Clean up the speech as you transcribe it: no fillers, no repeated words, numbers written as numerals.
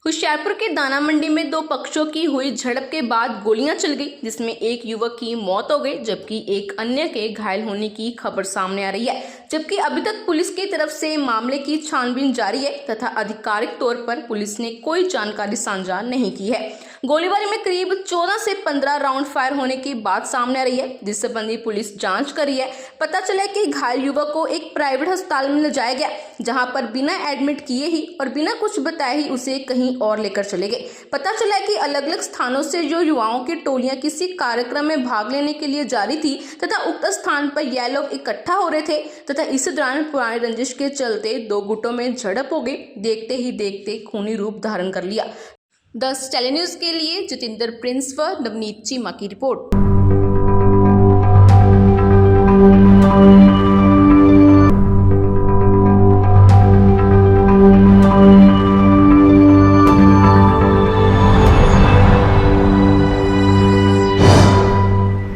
होशियारपुर के दाना मंडी में दो पक्षों की हुई झड़प के बाद गोलियां चल गई, जिसमें एक युवक की मौत हो गई जबकि एक अन्य के घायल होने की खबर सामने आ रही है। जबकि अभी तक पुलिस की तरफ से मामले की छानबीन जारी है तथा आधिकारिक तौर पर पुलिस ने कोई जानकारी साझा नहीं की है। गोलीबारी में करीब 14 से 15 राउंड फायर होने की बात सामने आ रही है, जिस संबंधी पुलिस जांच कर रही है। पता चला कि घायल युवक को एक प्राइवेट अस्पताल में ले जाया गया, जहां पर बिना एडमिट किए ही और बिना कुछ बताए ही उसे कहीं और लेकर चले गए। पता चला कि अलग अलग स्थानों से जो युवाओं की टोलियां किसी कार्यक्रम में भाग लेने के लिए जा रही थी तथा उक्त स्थान पर यह लोग इकट्ठा हो रहे थे तथा इस दौरान पुरानी रंजिश के चलते दो गुटों में झड़प हो गई। देखते ही देखते खूनी रूप धारण कर लिया। द स्टैली न्यूज के लिए जितेंद्र प्रिंस व नवनीत चीमा की रिपोर्ट।